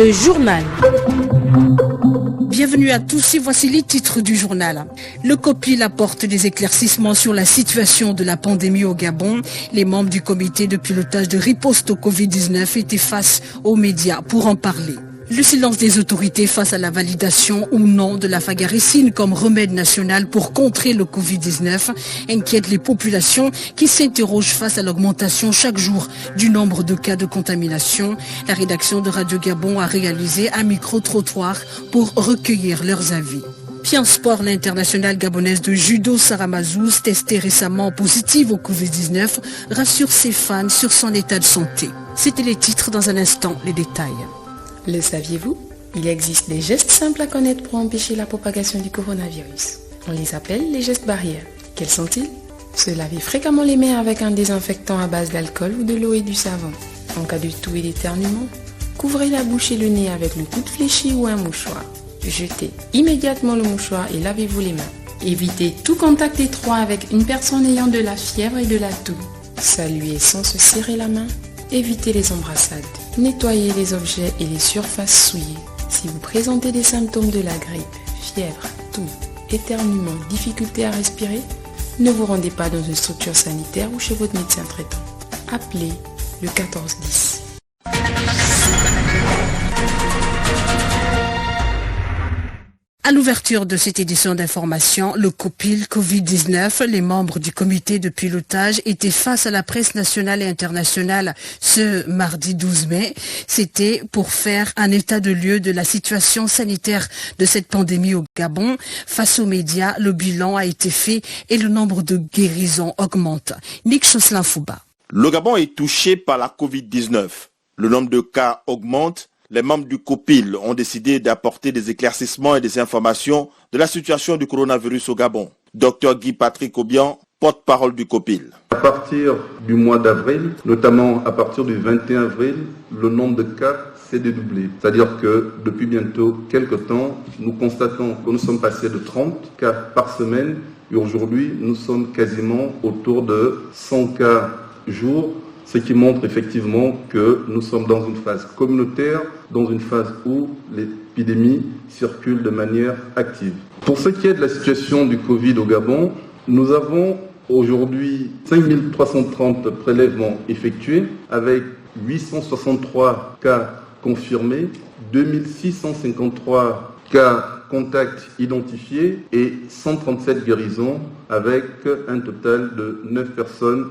Le journal. Bienvenue à tous et voici les titres du journal. Le COPIL apporte des éclaircissements sur la situation de la pandémie au Gabon. Les membres du comité de pilotage de riposte au Covid-19 étaient face aux médias pour en parler. Le silence des autorités face à la validation ou non de la phagaricine comme remède national pour contrer le Covid-19 inquiète les populations qui s'interrogent face à l'augmentation chaque jour du nombre de cas de contamination. La rédaction de Radio Gabon a réalisé un micro-trottoir pour recueillir leurs avis. Pian Sport, l'internationale gabonaise de judo Sarah Mazouz, testée récemment positive au Covid-19, rassure ses fans sur son état de santé. C'était les titres, dans un instant, les détails. Le saviez-vous? Il existe des gestes simples à connaître pour empêcher la propagation du coronavirus. On les appelle les gestes barrières. Quels sont-ils? Se laver fréquemment les mains avec un désinfectant à base d'alcool ou de l'eau et du savon. En cas de toux et d'éternuement, couvrez la bouche et le nez avec le coude fléchi ou un mouchoir. Jetez immédiatement le mouchoir et lavez-vous les mains. Évitez tout contact étroit avec une personne ayant de la fièvre et de la toux. Saluez sans se serrer la main. Évitez les embrassades. Nettoyez les objets et les surfaces souillées. Si vous présentez des symptômes de la grippe, fièvre, toux, éternuement, difficulté à respirer, ne vous rendez pas dans une structure sanitaire ou chez votre médecin traitant. Appelez le 1410. À l'ouverture de cette édition d'information, le COPIL Covid-19, les membres du comité de pilotage étaient face à la presse nationale et internationale ce mardi 12 mai. C'était pour faire un état de lieu de la situation sanitaire de cette pandémie au Gabon. Face aux médias, le bilan a été fait et le nombre de guérisons augmente. Nick Choslin-Fouba. Le Gabon est touché par la Covid-19. Le nombre de cas augmente. Les membres du COPIL ont décidé d'apporter des éclaircissements et des informations de la situation du coronavirus au Gabon. Dr Guy Patrick Obian, porte-parole du COPIL. À partir du mois d'avril, notamment à partir du 21 avril, le nombre de cas s'est dédoublé. C'est-à-dire que depuis bientôt quelques temps, nous constatons que nous sommes passés de 30 cas par semaine et aujourd'hui, nous sommes quasiment autour de 100 cas jour. Ce qui montre effectivement que nous sommes dans une phase communautaire, dans une phase où l'épidémie circule de manière active. Pour ce qui est de la situation du Covid au Gabon, nous avons aujourd'hui 5330 prélèvements effectués avec 863 cas confirmés, 2653 cas contacts identifiés et 137 guérisons avec un total de 9 personnes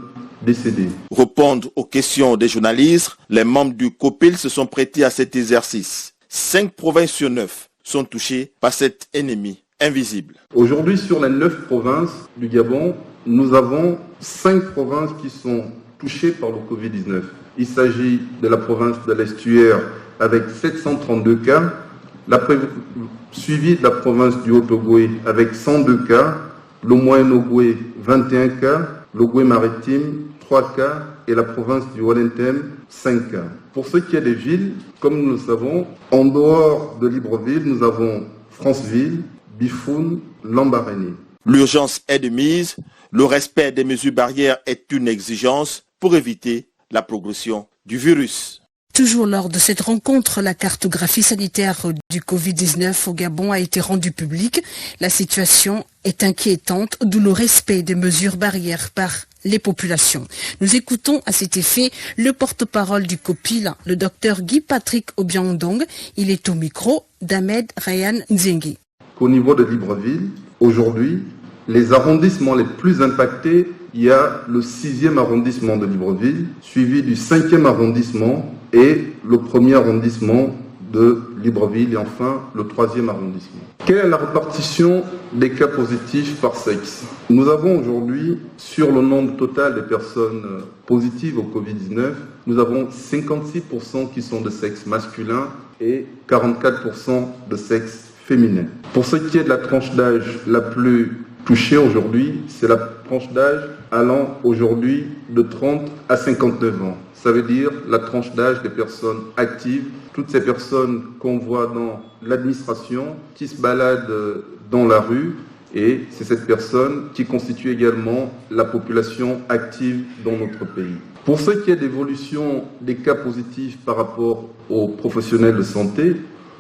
décédés. Répondre aux questions des journalistes, les membres du COPIL se sont prêtés à cet exercice. 5 provinces sur 9 sont touchées par cet ennemi invisible. Aujourd'hui, sur les 9 provinces du Gabon, nous avons 5 provinces qui sont touchées par le Covid-19. Il s'agit de la province de l'Estuaire avec 732 cas, suivi de la province du Haut-Ogooué avec 102 cas, le Moyen-Ogooué 21 cas, l'Ogooué maritime 3 cas et la province du Wallentem 5 cas. Pour ce qui est des villes, comme nous le savons, en dehors de Libreville, nous avons Franceville, Bifoun, Lambaréné. L'urgence est de mise, le respect des mesures barrières est une exigence pour éviter la progression du virus. Toujours lors de cette rencontre, la cartographie sanitaire du Covid-19 au Gabon a été rendue publique. La situation est inquiétante, d'où le respect des mesures barrières par les populations. Nous écoutons à cet effet le porte-parole du COPIL, le docteur Guy Patrick Obiang-Ndong. Il est au micro d'Ahmed Ryan Nzengi. Au niveau de Libreville, aujourd'hui, les arrondissements les plus impactés, il y a le 6e arrondissement de Libreville, suivi du 5e arrondissement et le 1er arrondissement de Libreville et enfin le 3e arrondissement. Quelle est la répartition des cas positifs par sexe? Nous avons aujourd'hui, sur le nombre total des personnes positives au Covid-19, nous avons 56% qui sont de sexe masculin et 44% de sexe féminin. Pour ce qui est de la tranche d'âge la plus touchée aujourd'hui, c'est la tranche d'âge allant aujourd'hui de 30 à 59 ans. Ça veut dire la tranche d'âge des personnes actives, toutes ces personnes qu'on voit dans l'administration, qui se baladent dans la rue, et c'est cette personne qui constitue également la population active dans notre pays. Pour ce qui est d'évolution des cas positifs par rapport aux professionnels de santé,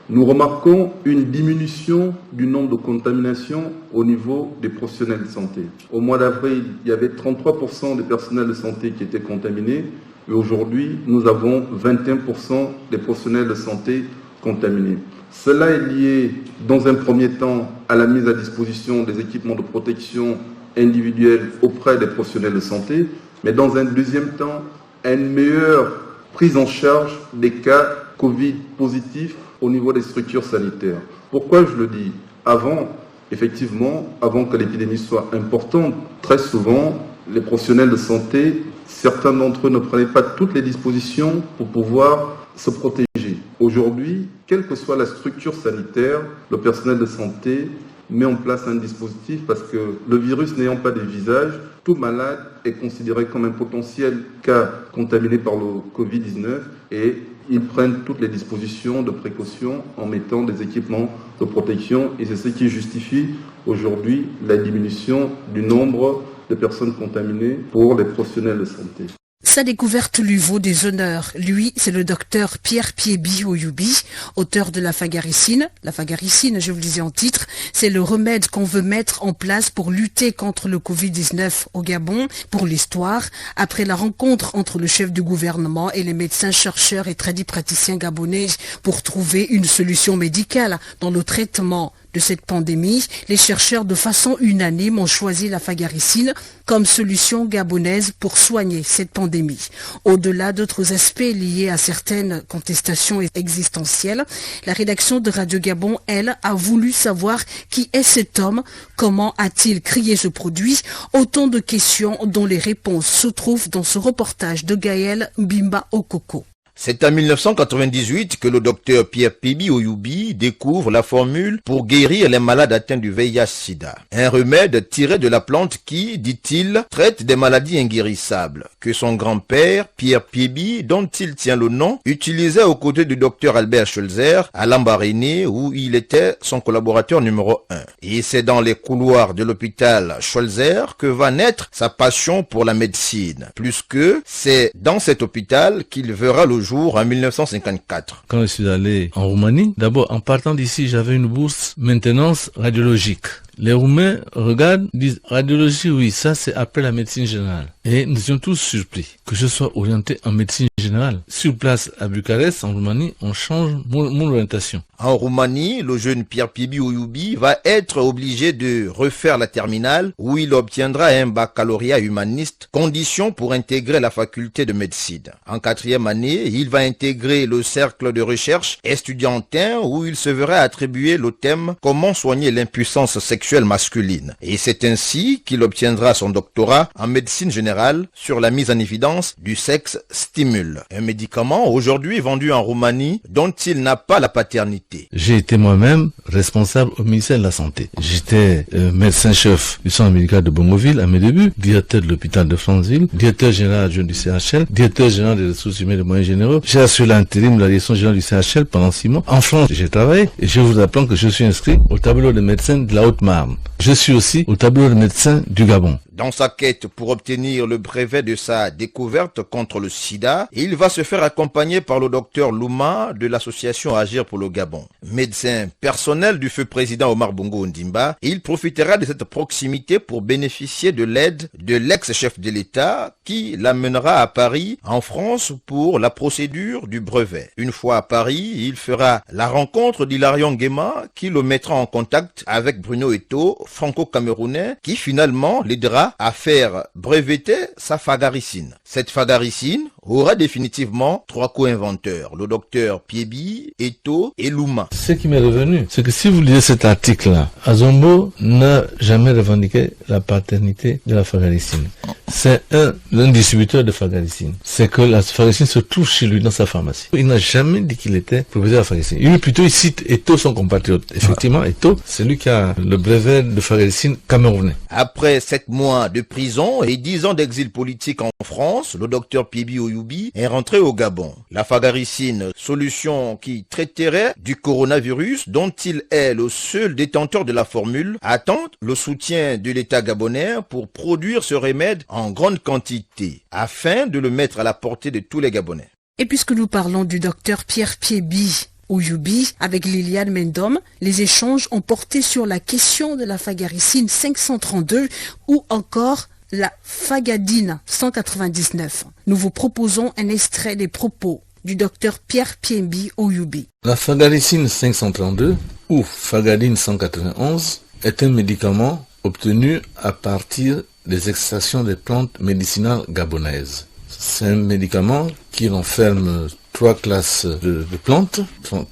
nous remarquons une diminution du nombre de contaminations au niveau des professionnels de santé. Au mois d'avril, il y avait 33% des personnels de santé qui étaient contaminés, et aujourd'hui, nous avons 21% des professionnels de santé contaminés. Cela est lié, dans un premier temps, à la mise à disposition des équipements de protection individuelle auprès des professionnels de santé, mais dans un deuxième temps, à une meilleure prise en charge des cas Covid positifs au niveau des structures sanitaires. Pourquoi je le dis ? Avant que l'épidémie soit importante, très souvent, les professionnels de santé, certains d'entre eux ne prenaient pas toutes les dispositions pour pouvoir se protéger. Aujourd'hui, quelle que soit la structure sanitaire, le personnel de santé met en place un dispositif parce que le virus n'ayant pas de visage, tout malade est considéré comme un potentiel cas contaminé par le Covid-19 et ils prennent toutes les dispositions de précaution en mettant des équipements de protection et c'est ce qui justifie aujourd'hui la diminution du nombre de personnes contaminées pour les professionnels de santé. Sa découverte lui vaut des honneurs. Lui, c'est le docteur Pierre Piebi Oyoubi, auteur de la fagaricine. La fagaricine, je vous le disais en titre, c'est le remède qu'on veut mettre en place pour lutter contre le Covid-19 au Gabon. Pour l'histoire, après la rencontre entre le chef du gouvernement et les médecins chercheurs et tradipraticiens gabonais pour trouver une solution médicale dans le traitement de cette pandémie, les chercheurs de façon unanime ont choisi la fagaricine comme solution gabonaise pour soigner cette pandémie. Au-delà d'autres aspects liés à certaines contestations existentielles, la rédaction de Radio Gabon, elle, a voulu savoir qui est cet homme, comment a-t-il créé ce produit, autant de questions dont les réponses se trouvent dans ce reportage de Gaël Mbimba Okoko. C'est en 1998 que le docteur Pierre Piebi Oyoubi découvre la formule pour guérir les malades atteints du VIH-Sida. Un remède tiré de la plante qui, dit-il, traite des maladies inguérissables, que son grand-père, Pierre Piebi, dont il tient le nom, utilisait aux côtés du docteur Albert Schweitzer à Lambaréné où il était son collaborateur numéro 1. Et c'est dans les couloirs de l'hôpital Schweitzer que va naître sa passion pour la médecine. Plus que, c'est dans cet hôpital qu'il verra le jour en 1954. Quand je suis allé en Roumanie, d'abord en partant d'ici, j'avais une bourse maintenance radiologique. Les Roumains regardent, disent radiologie, oui, ça c'est après la médecine générale. Et nous étions tous surpris que je sois orienté en médecine générale. Sur place à Bucarest, en Roumanie, on change mon orientation. En Roumanie, le jeune Pierre Piebi Oyoubi va être obligé de refaire la terminale où il obtiendra un baccalauréat humaniste, condition pour intégrer la faculté de médecine. En 4e année, il va intégrer le cercle de recherche estudiantin où il se verra attribuer le thème « Comment soigner l'impuissance sexuelle masculine ». Et c'est ainsi qu'il obtiendra son doctorat en médecine générale sur la mise en évidence du sexe stimule. Un médicament aujourd'hui vendu en Roumanie dont il n'a pas la paternité. J'ai été moi-même responsable au ministère de la Santé. J'étais médecin-chef du centre médical de Bongoville à mes débuts, directeur de l'hôpital de Franceville, directeur général adjoint du CHL, directeur général des ressources humaines et des moyens généraux. J'ai assuré l'intérim de la direction générale du CHL pendant 6 mois. En France, j'ai travaillé et je vous apprends que je suis inscrit au tableau de médecins de la Haute-Marne. Je suis aussi au tableau de médecins du Gabon. Dans sa quête pour obtenir le brevet de sa découverte contre le sida, il va se faire accompagner par le docteur Louma de l'association Agir pour le Gabon. Médecin personnel du feu président Omar Bongo Ondimba, il profitera de cette proximité pour bénéficier de l'aide de l'ex-chef de l'État qui l'amènera à Paris, en France, pour la procédure du brevet. Une fois à Paris, il fera la rencontre d'Hilarion Guéma qui le mettra en contact avec Bruno Eto'o, franco-camerounais, qui finalement l'aidera à faire breveter sa fagaricine. Cette fagaricine aura définitivement 3 co-inventeurs, le docteur Piebi, Eto'o et Louma. Ce qui m'est revenu, c'est que si vous lisez cet article-là, Azombo n'a jamais revendiqué la paternité de la fagaricine. C'est un distributeur de fagaricine. C'est que la fagaricine se trouve chez lui dans sa pharmacie. Il n'a jamais dit qu'il était propriétaire de la fagaricine. Il cite Eto'o, son compatriote. Effectivement, Eto'o, c'est lui qui a le brevet de fagaricine camerounais. Après 7 mois de prison et 10 ans d'exil politique en France, le docteur Piebi Oyubi est rentré au Gabon. La fagaricine, solution qui traiterait du coronavirus dont il est le seul détenteur de la formule, attend le soutien de l'État gabonais pour produire ce remède en grande quantité afin de le mettre à la portée de tous les Gabonais. Et puisque nous parlons du docteur Pierre Piébi Oyubi avec Liliane Mendom, les échanges ont porté sur la question de la fagaricine 532 ou encore la fagadine 199. Nous vous proposons un extrait des propos du docteur Pierre Piébi Oyubi. La fagaricine 532 ou fagadine 191 est un médicament obtenu à partir des extractions des plantes médicinales gabonaises. C'est un médicament qui renferme 3 classes de plantes,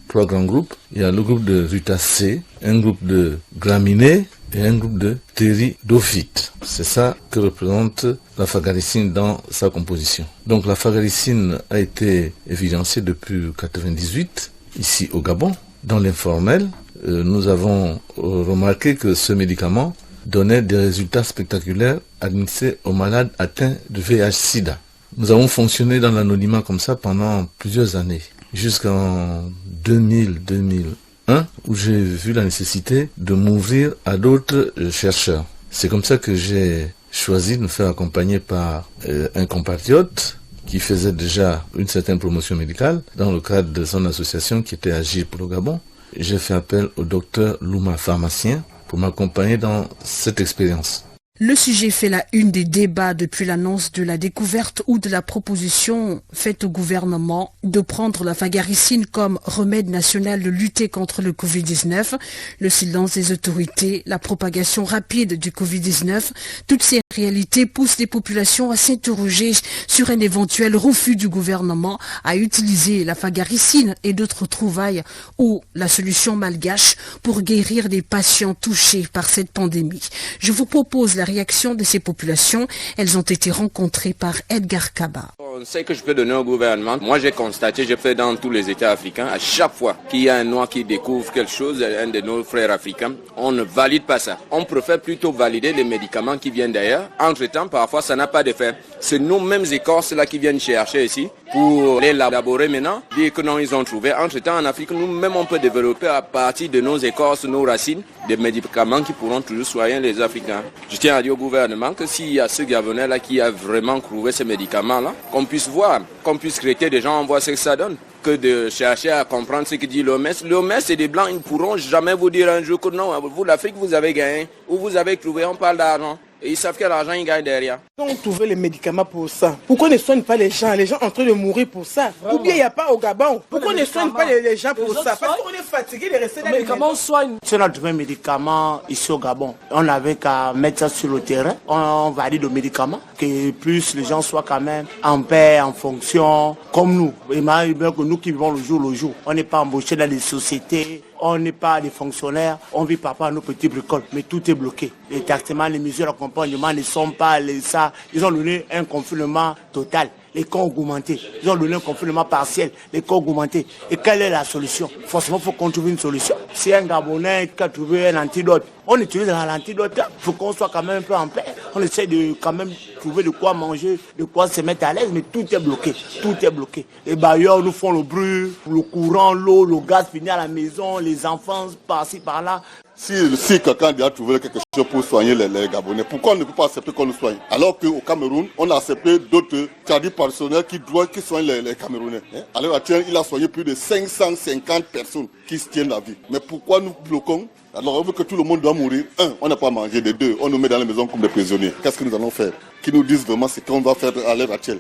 3 grands groupes. Il y a le groupe de rutacées, un groupe de graminées et un groupe de ptéridophytes. C'est ça que représente la fagaricine dans sa composition. Donc la fagaricine a été évidenciée depuis 1998 ici au Gabon. Dans l'informel, nous avons remarqué que ce médicament donnait des résultats spectaculaires administrés aux malades atteints de VIH-Sida. Nous avons fonctionné dans l'anonymat comme ça pendant plusieurs années, jusqu'en 2000-2001, où j'ai vu la nécessité de m'ouvrir à d'autres chercheurs. C'est comme ça que j'ai choisi de me faire accompagner par un compatriote qui faisait déjà une certaine promotion médicale dans le cadre de son association qui était Agir pour le Gabon. J'ai fait appel au docteur Louma, pharmacien, pour m'accompagner dans cette expérience. Le sujet fait la une des débats depuis l'annonce de la découverte ou de la proposition faite au gouvernement de prendre la fagaricine comme remède national de lutter contre le Covid-19. Le silence des autorités, la propagation rapide du Covid-19, toutes ces réalités poussent les populations à s'interroger sur un éventuel refus du gouvernement à utiliser la fagaricine et d'autres trouvailles ou la solution malgache pour guérir des patients touchés par cette pandémie. Je vous propose la réaction de ces populations. Elles ont été rencontrées par Edgar Kaba. Ce que je peux donner au gouvernement, moi j'ai constaté, j'ai fait dans tous les États africains, à chaque fois qu'il y a un noir qui découvre quelque chose, un de nos frères africains, on ne valide pas ça. On préfère plutôt valider les médicaments qui viennent d'ailleurs. Entre-temps, parfois ça n'a pas d'effet. C'est nos mêmes écorces-là qui viennent chercher ici pour les élaborer maintenant, dire que non, ils ont trouvé. Entre-temps, en Afrique, nous-mêmes, on peut développer à partir de nos écorces, nos racines, des médicaments qui pourront toujours soigner les Africains. Je tiens à dire au gouvernement que s'il y a ce Gabonais-là qui a vraiment trouvé ces médicaments-là, qu'on puisse voir, qu'on puisse traiter des gens, on voit ce que ça donne, que de chercher à comprendre ce que dit l'OMS. L'OMS, c'est des Blancs, ils ne pourront jamais vous dire un jour que non, vous, l'Afrique, vous avez gagné, ou vous avez trouvé, on parle d'argent. Et ils savent que l'argent, ils gagnent derrière. On trouvait les médicaments pour ça. Pourquoi ne soignent pas les gens? Les gens sont en train de mourir pour ça. Vraiment? Ou bien il n'y a pas au Gabon. Pourquoi ne soignent pas les gens pour ça? Parce qu'on est fatigué de rester dans les médicaments. Si on a trouvé un médicament ici au Gabon, on n'avait qu'à mettre ça sur le terrain. On valide le médicament. Que plus les gens soient quand même en paix, en fonction, comme nous. Et même que nous qui vivons le jour. On n'est pas embauchés dans les sociétés. On n'est pas des fonctionnaires, on vit par rapport à nos petits bricoles, mais tout est bloqué. Les traitements, les mesures d'accompagnement ne sont pas ça. Ils ont donné un confinement total. Les cas augmentés. Ils ont donné un confinement partiel. Les cas augmentés. Et quelle est la solution? Forcément, il faut qu'on trouve une solution. Si un Gabonais qui a trouvé un antidote, on utilise l'antidote. Il faut qu'on soit quand même un peu en paix. On essaie de quand même trouver de quoi manger, de quoi se mettre à l'aise, mais tout est bloqué. Tout est bloqué. Les bailleurs nous font le bruit, le courant, l'eau, le gaz finit à la maison, les enfants par-ci, par-là. Si quelqu'un a trouvé quelque chose pour soigner les Gabonais, pourquoi on ne peut pas accepter qu'on nous soigne? Alors qu'au Cameroun, on a accepté d'autres tradis personnels qui soignent les Camerounais. À l'heure actuelle, il a soigné plus de 550 personnes qui se tiennent la vie. Mais pourquoi nous bloquons? Alors on veut que tout le monde doit mourir. Un, on n'a pas mangé. De deux, on nous met dans les maisons comme des prisonniers. Qu'est-ce que nous allons faire? Qui nous disent vraiment ce qu'on va faire à l'heure actuelle.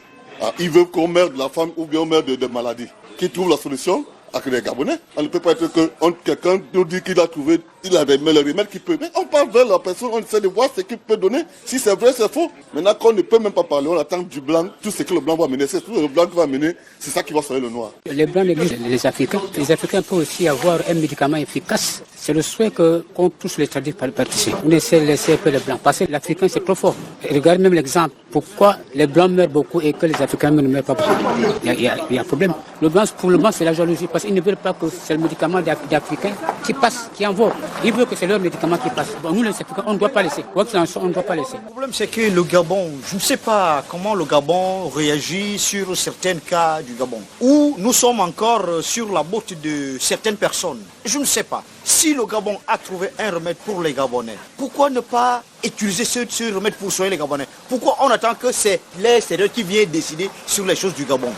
Ils veulent qu'on meure de la faim ou bien on meurt de maladies. Qui trouve la solution? Avec les Gabonais. On ne peut pas être que quelqu'un nous dit qu'il a trouvé, il a des remèdes qu'il peut. Mais on parle vers la personne, on essaie de voir ce qu'il peut donner. Si c'est vrai, c'est faux. Maintenant qu'on ne peut même pas parler, on attend du blanc. Tout ce que le blanc va mener, c'est tout le blanc qui va mener, c'est ça qui va soigner le noir. Les blancs négligent les Africains. Les Africains peuvent aussi avoir un médicament efficace. C'est le souhait qu'on touche les tradis par ici. On essaie de laisser un peu les blancs. Parce que l'Africain, c'est trop fort. Et regarde même l'exemple. Pourquoi les blancs meurent beaucoup et que les Africains ne meurent pas beaucoup? Il y a un problème. Pour le blanc, c'est la jalousie. Parce qu'ils ne veulent pas que c'est le médicament des Africains qui passe, qui envoie. Ils veulent que c'est leur médicament qui passe. Bon, nous les Africains, on ne doit pas laisser. Quoi que ce soit, on ne doit pas laisser. Le problème c'est que le Gabon, je ne sais pas comment le Gabon réagit sur certains cas du Gabon. Ou nous sommes encore sur la botte de certaines personnes. Je ne sais pas. Si le Gabon a trouvé un remède pour les Gabonais, pourquoi ne pas utiliser ce remède pour soigner les Gabonais? Pourquoi on attend que c'est l'extérieur qui vient décider sur les choses du Gabon?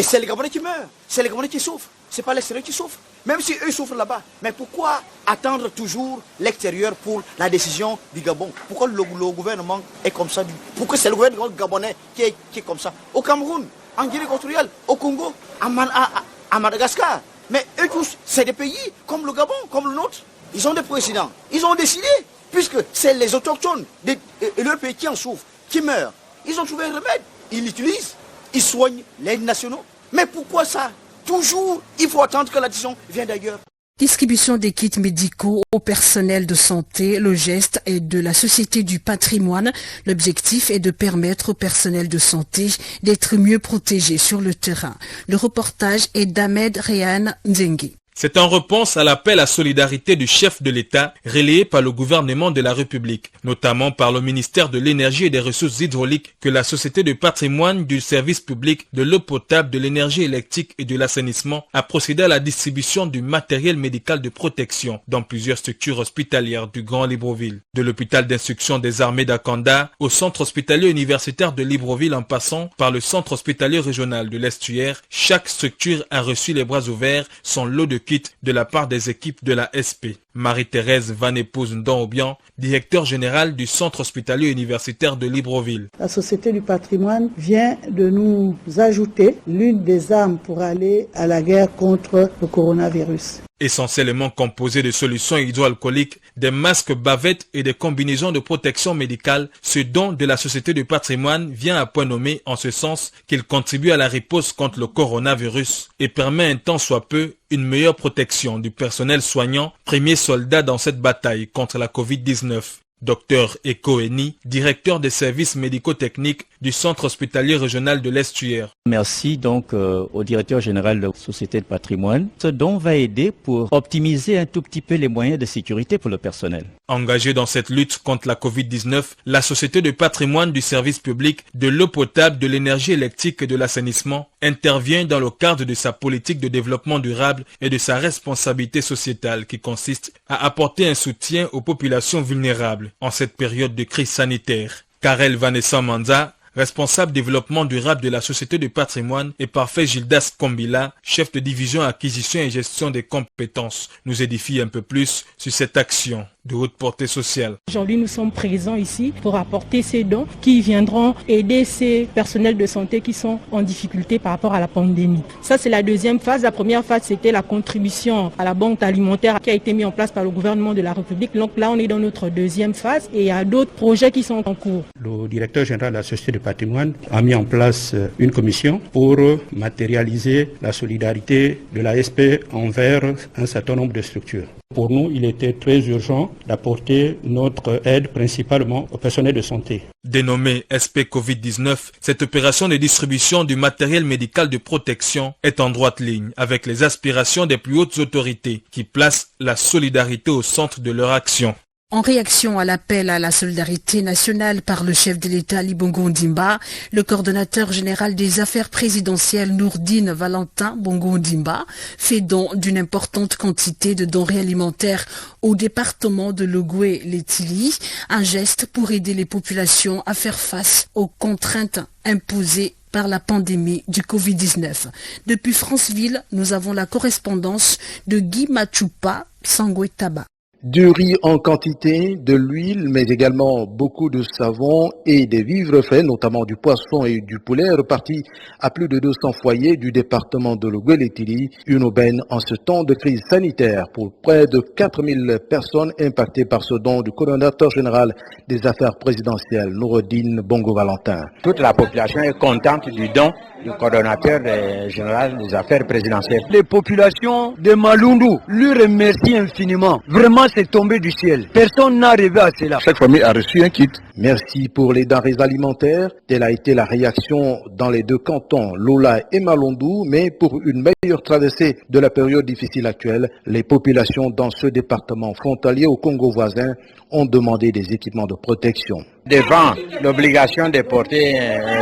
C'est les Gabonais qui meurent, c'est les Gabonais qui souffrent, c'est pas l'extérieur qui souffre. Même si eux souffrent là-bas. Mais pourquoi attendre toujours l'extérieur pour la décision du Gabon? Pourquoi le gouvernement est comme ça? Pourquoi c'est le gouvernement gabonais qui est comme ça? Au Cameroun, en Guinée équatoriale, au Congo, à Madagascar. Mais eux tous, c'est des pays comme le Gabon, comme le nôtre. Ils ont des présidents. Ils ont décidé, puisque c'est les autochtones et leur pays qui en souffrent, qui meurent. Ils ont trouvé un remède. Ils l'utilisent. Ils soignent les nationaux. Mais pourquoi ça? Toujours, il faut attendre que la décision vienne d'ailleurs. Distribution des kits médicaux au personnel de santé, le geste est de la Société du patrimoine. L'objectif est de permettre au personnel de santé d'être mieux protégé sur le terrain. Le reportage est d'Ahmed Réhan Nzengue. C'est en réponse à l'appel à solidarité du chef de l'État relayé par le gouvernement de la République, notamment par le ministère de l'Énergie et des Ressources hydrauliques, que la Société de patrimoine du service public de l'eau potable, de l'énergie électrique et de l'assainissement a procédé à la distribution du matériel médical de protection dans plusieurs structures hospitalières du Grand Libreville. De l'hôpital d'instruction des armées d'Akanda au centre hospitalier universitaire de Libreville en passant par le centre hospitalier régional de l'Estuaire, chaque structure a reçu les bras ouverts son lot de kit de la part des équipes de la SP. Marie-Thérèse Van Épouse Ndon-Obian, directeur général du centre hospitalier universitaire de Libreville. La Société du patrimoine vient de nous ajouter l'une des armes pour aller à la guerre contre le coronavirus. Essentiellement composé de solutions hydroalcooliques, des masques bavettes et des combinaisons de protection médicale, ce don de la Société du patrimoine vient à point nommé en ce sens qu'il contribue à la riposte contre le coronavirus et permet un tant soit peu une meilleure protection du personnel soignant, premier soldat dans cette bataille contre la Covid-19. Dr Eko Eni, directeur des services médico-techniques du centre hospitalier régional de l'Estuaire. Merci donc au directeur général de la Société de patrimoine. Ce don va aider pour optimiser un tout petit peu les moyens de sécurité pour le personnel. Engagée dans cette lutte contre la Covid-19, la Société de patrimoine du service public de l'eau potable, de l'énergie électrique et de l'assainissement intervient dans le cadre de sa politique de développement durable et de sa responsabilité sociétale qui consiste à apporter un soutien aux populations vulnérables en cette période de crise sanitaire. Karel Vanessa Manza, responsable développement durable de la Société du patrimoine, et Parfait Gildas Kombila, chef de division acquisition et gestion des compétences, nous édifie un peu plus sur cette action de haute portée sociale. Aujourd'hui, nous sommes présents ici pour apporter ces dons qui viendront aider ces personnels de santé qui sont en difficulté par rapport à la pandémie. Ça, c'est la deuxième phase. La première phase, c'était la contribution à la banque alimentaire qui a été mise en place par le gouvernement de la République. Donc là, on est dans notre deuxième phase et il y a d'autres projets qui sont en cours. Le directeur général de la Société du patrimoine a mis en place une commission pour matérialiser la solidarité de la SP envers un certain nombre de structures. Pour nous, il était très urgent d'apporter notre aide principalement au personnel de santé. Dénommée SP Covid-19, cette opération de distribution du matériel médical de protection est en droite ligne avec les aspirations des plus hautes autorités qui placent la solidarité au centre de leur action. En réaction à l'appel à la solidarité nationale par le chef de l'État Ali Bongo Ondimba, le coordonnateur général des affaires présidentielles Nourdine Valentin Bongo Ondimba fait don d'une importante quantité de denrées alimentaires au département de Logoué-Létili, un geste pour aider les populations à faire face aux contraintes imposées par la pandémie du Covid-19. Depuis Franceville, nous avons la correspondance de Guy Machupa Sangwe-Taba. Du riz en quantité, de l'huile, mais également beaucoup de savon et des vivres frais, notamment du poisson et du poulet, repartis à plus de 200 foyers du département de Logoué-Létili, une aubaine en ce temps de crise sanitaire pour près de 4000 personnes impactées par ce don du coordonnateur général des affaires présidentielles, Nourdine Bongo Valentin. Toute la population est contente du don du coordonnateur général des affaires présidentielles. Les populations de Malundu lui remercient infiniment. Vraiment, c'est tombé du ciel. Personne n'a rêvé à cela. Chaque famille a reçu un kit. Merci pour les denrées alimentaires. Telle a été la réaction dans les deux cantons, Lola et Malondou. Mais pour une meilleure traversée de la période difficile actuelle, les populations dans ce département frontalier au Congo voisin ont demandé des équipements de protection. Devant l'obligation de porter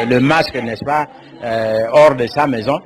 le masque, n'est-ce pas, hors de sa maison,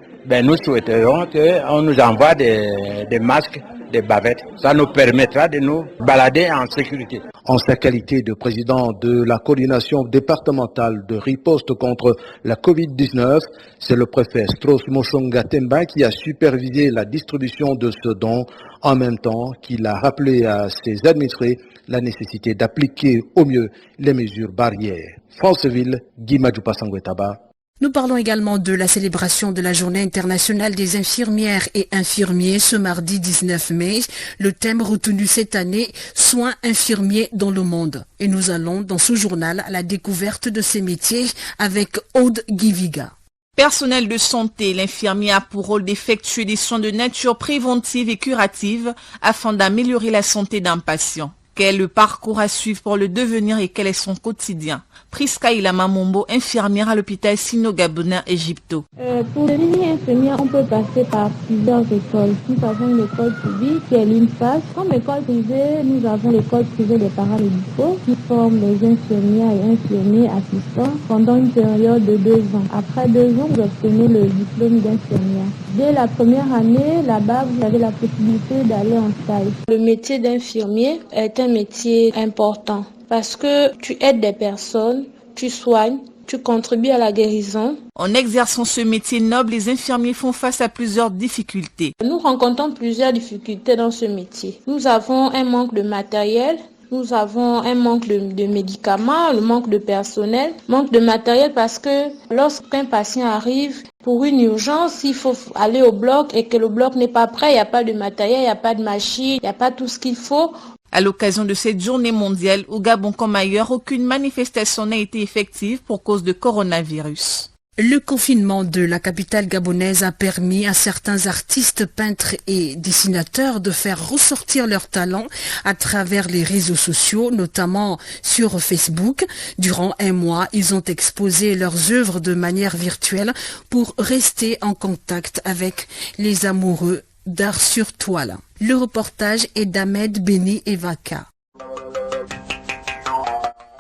nous souhaiterions qu'on nous envoie des masques, des bavettes. Ça nous permettra de nous balader en sécurité. En sa qualité de président de la coordination départementale de riposte contre la Covid-19, c'est le préfet Strauss Moshonga Temba qui a supervisé la distribution de ce don, en même temps qu'il a rappelé à ses administrés la nécessité d'appliquer au mieux les mesures barrières. Franceville, Guy Madjoupa Sangwetaba. Nous parlons également de la célébration de la Journée internationale des infirmières et infirmiers ce mardi 19 mai. Le thème retenu cette année, soins infirmiers dans le monde. Et nous allons dans ce journal à la découverte de ces métiers avec Aude Giviga. Personnel de santé, l'infirmier a pour rôle d'effectuer des soins de nature préventive et curative afin d'améliorer la santé d'un patient. Quel est le parcours à suivre pour le devenir et quel est son quotidien? Priska Ilama Mombo, infirmière à l'hôpital Sino-Gabonais Égypto. Pour devenir infirmière, on peut passer par plusieurs écoles. Nous avons l'école publique qui est l'INFAS. Comme école privée, nous avons l'école privée des paramédicaux qui forment les infirmières et infirmiers assistants pendant une période de 2 ans. Après 2 ans, vous obtenez le diplôme d'infirmière. Dès la première année, là-bas, vous avez la possibilité d'aller en stage. Le métier d'infirmier est un métier important parce que tu aides des personnes, tu soignes, tu contribues à la guérison. En exerçant ce métier noble, les infirmiers font face à plusieurs difficultés. Nous rencontrons plusieurs difficultés dans ce métier. Nous avons un manque de matériel. Nous avons un manque de médicaments, le manque de personnel, manque de matériel parce que lorsqu'un patient arrive pour une urgence, il faut aller au bloc et que le bloc n'est pas prêt, il n'y a pas de matériel, il n'y a pas de machine, il n'y a pas tout ce qu'il faut. À l'occasion de cette journée mondiale, au Gabon comme ailleurs, aucune manifestation n'a été effective pour cause de coronavirus. Le confinement de la capitale gabonaise a permis à certains artistes, peintres et dessinateurs de faire ressortir leurs talents à travers les réseaux sociaux, notamment sur Facebook. Durant 1 mois, ils ont exposé leurs œuvres de manière virtuelle pour rester en contact avec les amoureux d'art sur toile. Le reportage est d'Ahmed Beni Evaka.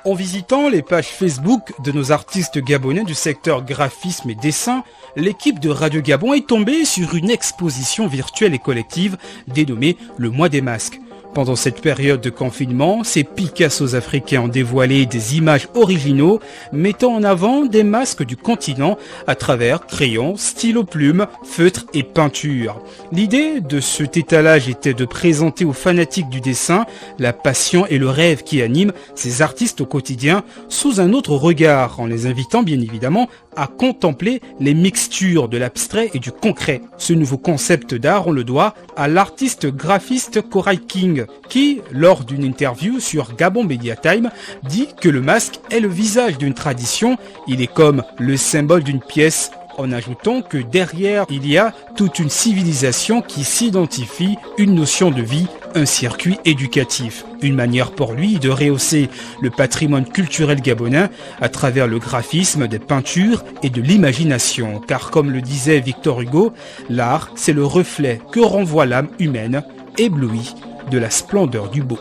En visitant les pages Facebook de nos artistes gabonais du secteur graphisme et dessin, l'équipe de Radio Gabon est tombée sur une exposition virtuelle et collective dénommée Le Mois des Masques. Pendant cette période de confinement, ces Picassos africains ont dévoilé des images originaux mettant en avant des masques du continent à travers crayons, stylos plumes, feutres et peintures. L'idée de cet étalage était de présenter aux fanatiques du dessin la passion et le rêve qui animent ces artistes au quotidien sous un autre regard, en les invitant bien évidemment à contempler les mixtures de l'abstrait et du concret. Ce nouveau concept d'art, on le doit à l'artiste graphiste Koray King, qui, lors d'une interview sur Gabon Media Time, dit que le masque est le visage d'une tradition, il est comme le symbole d'une pièce, en ajoutant que derrière, il y a toute une civilisation qui s'identifie, une notion de vie, un circuit éducatif. Une manière pour lui de rehausser le patrimoine culturel gabonais à travers le graphisme, des peintures et de l'imagination. Car comme le disait Victor Hugo, l'art, c'est le reflet que renvoie l'âme humaine, éblouie de la splendeur du beau.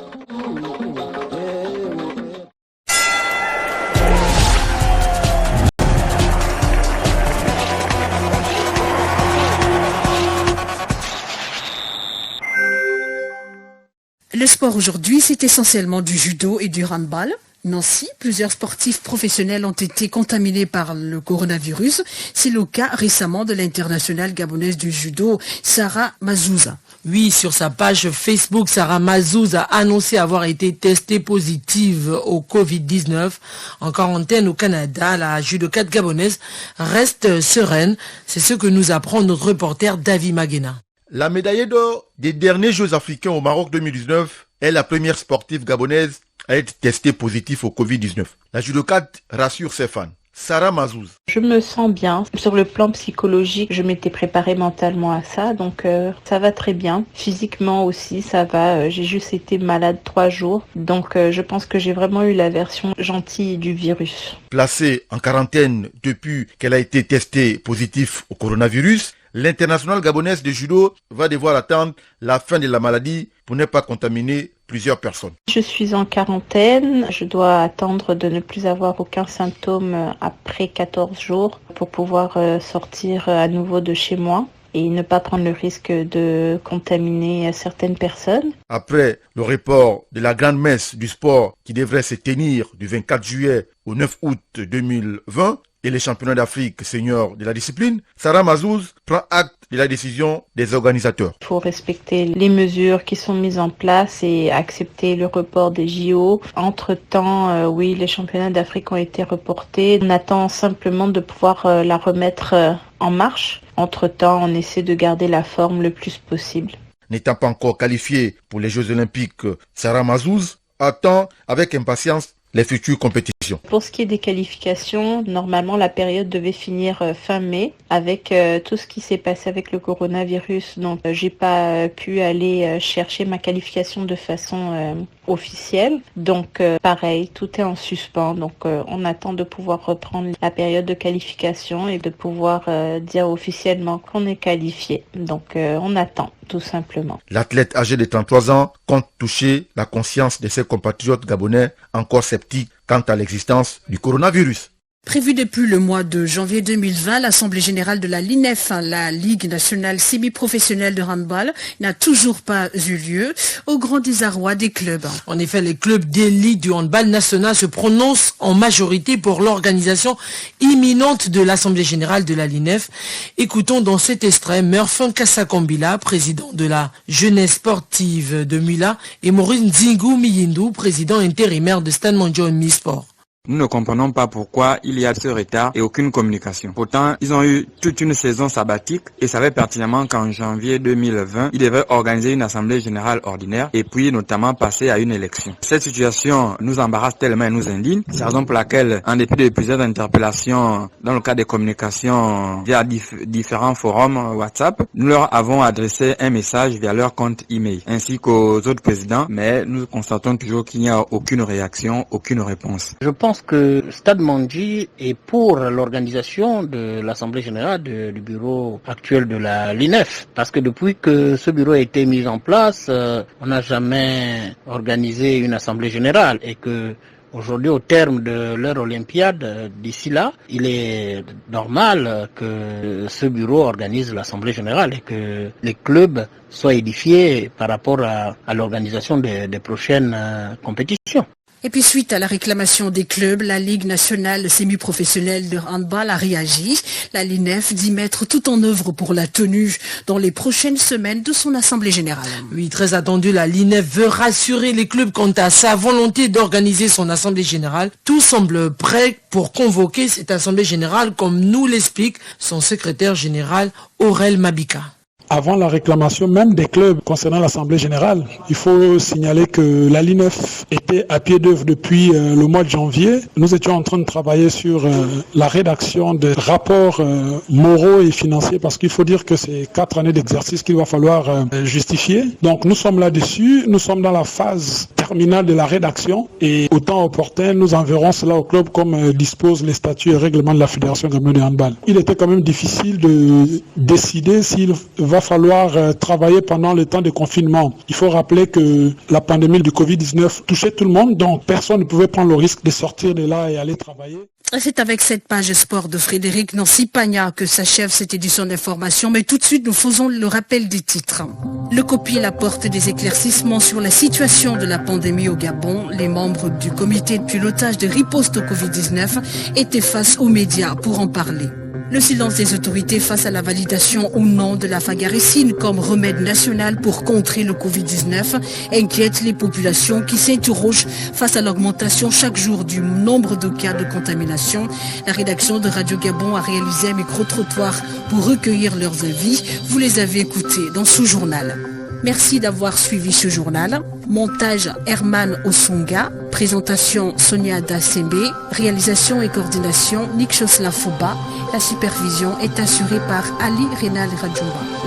Le sport aujourd'hui, c'est essentiellement du judo et du handball. Nancy, plusieurs sportifs professionnels ont été contaminés par le coronavirus. C'est le cas récemment de l'internationale gabonaise du judo, Sarah Mazouza. Oui, sur sa page Facebook, Sarah Mazouza a annoncé avoir été testée positive au Covid-19. En quarantaine au Canada, la judokate gabonaise reste sereine. C'est ce que nous apprend notre reporter David Maguena. La médaillée d'or des derniers Jeux africains au Maroc 2019 est la première sportive gabonaise à être testée positive au Covid-19. La judokate rassure ses fans. Sarah Mazouz. Je me sens bien. Sur le plan psychologique, je m'étais préparée mentalement à ça, donc ça va très bien. Physiquement aussi, ça va. J'ai juste été malade 3 jours, donc je pense que j'ai vraiment eu la version gentille du virus. Placée en quarantaine depuis qu'elle a été testée positive au coronavirus, l'internationale gabonaise de judo va devoir attendre la fin de la maladie pour ne pas contaminer plusieurs personnes. Je suis en quarantaine, je dois attendre de ne plus avoir aucun symptôme après 14 jours pour pouvoir sortir à nouveau de chez moi et ne pas prendre le risque de contaminer certaines personnes. Après le report de la grande messe du sport qui devrait se tenir du 24 juillet au 9 août 2020, et les championnats d'Afrique seniors de la discipline, Sarah Mazouz prend acte de la décision des organisateurs. Il faut respecter les mesures qui sont mises en place et accepter le report des JO. Entre-temps, oui, les championnats d'Afrique ont été reportés. On attend simplement de pouvoir la remettre en marche. Entre-temps, on essaie de garder la forme le plus possible. N'étant pas encore qualifiée pour les Jeux Olympiques, Sarah Mazouz attend avec impatience les futures compétitions. Pour ce qui est des qualifications, normalement la période devait finir fin mai avec tout ce qui s'est passé avec le coronavirus. Donc j'ai pas pu aller chercher ma qualification de façon officielle. Donc pareil, tout est en suspens. Donc on attend de pouvoir reprendre la période de qualification et de pouvoir dire officiellement qu'on est qualifié. Donc on attend tout simplement. L'athlète âgé de 33 ans compte toucher la conscience de ses compatriotes gabonais encore sceptiques quant à l'existence du coronavirus. Prévu depuis le mois de janvier 2020, l'Assemblée générale de la LINEF, la Ligue nationale semi-professionnelle de handball, n'a toujours pas eu lieu, au grand désarroi des clubs. En effet, les clubs d'élite du handball national se prononcent en majorité pour l'organisation imminente de l'Assemblée générale de la LINEF. Écoutons dans cet extrait Murphy Kassakombila, président de la jeunesse sportive de Mula, et Maurice Nzingu Miyindu, président intérimaire de Stade Mondial Mi-Sport. Nous ne comprenons pas pourquoi il y a ce retard et aucune communication. Pourtant, ils ont eu toute une saison sabbatique et savaient pertinemment qu'en janvier 2020, ils devaient organiser une assemblée générale ordinaire et puis notamment passer à une élection. Cette situation nous embarrasse tellement et nous indigne. C'est la raison pour laquelle, en dépit de plusieurs interpellations dans le cadre des communications via différents forums WhatsApp, nous leur avons adressé un message via leur compte email ainsi qu'aux autres présidents, mais nous constatons toujours qu'il n'y a aucune réaction, aucune réponse. Je pense que Stade Mondi est pour l'organisation de l'Assemblée générale du bureau actuel de la LINEF. Parce que depuis que ce bureau a été mis en place, on n'a jamais organisé une Assemblée générale. Et que aujourd'hui, au terme de leur Olympiade, d'ici là, il est normal que ce bureau organise l'Assemblée générale et que les clubs soient édifiés par rapport à l'organisation des prochaines compétitions. Et puis suite à la réclamation des clubs, la Ligue nationale semi-professionnelle de handball a réagi. La LINEF dit mettre tout en œuvre pour la tenue dans les prochaines semaines de son assemblée générale. Oui, très attendu, la LINEF veut rassurer les clubs quant à sa volonté d'organiser son assemblée générale. Tout semble prêt pour convoquer cette assemblée générale, comme nous l'explique son secrétaire général Aurel Mabika. Avant la réclamation même des clubs concernant l'Assemblée générale, il faut signaler que la LINEF était à pied d'œuvre depuis le mois de janvier. Nous étions en train de travailler sur la rédaction des rapports moraux et financiers parce qu'il faut dire que c'est 4 années d'exercice qu'il va falloir justifier. Donc nous sommes là-dessus, nous sommes dans la phase terminale de la rédaction et au temps opportun, nous enverrons cela au club comme disposent les statuts et règlements de la Fédération gabonaise de handball. Il était quand même difficile de décider s'il va falloir travailler pendant le temps de confinement. Il faut rappeler que la pandémie du Covid-19 touchait tout le monde, donc personne ne pouvait prendre le risque de sortir de là et aller travailler. C'est avec cette page sport de Frédéric Nancy Pagna que s'achève cette édition d'information, mais tout de suite nous faisons le rappel des titres. Le COPIL apporte des éclaircissements sur la situation de la pandémie au Gabon. Les membres du comité de pilotage de riposte au Covid-19 étaient face aux médias pour en parler. Le silence des autorités face à la validation ou non de la phagaricine comme remède national pour contrer le Covid-19 inquiète les populations qui s'interrogent face à l'augmentation chaque jour du nombre de cas de contamination. La rédaction de Radio Gabon a réalisé un micro-trottoir pour recueillir leurs avis. Vous les avez écoutés dans ce journal. Merci d'avoir suivi ce journal. Montage Herman Osonga, présentation Sonia Dassembe, réalisation et coordination Nick Choslafouba. La supervision est assurée par Ali Renal Radjumba.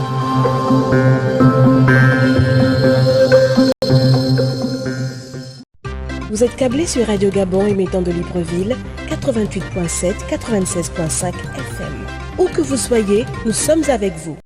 Vous êtes câblé sur Radio Gabon émettant de Libreville, 88.7, 96.5 FM. Où que vous soyez, nous sommes avec vous.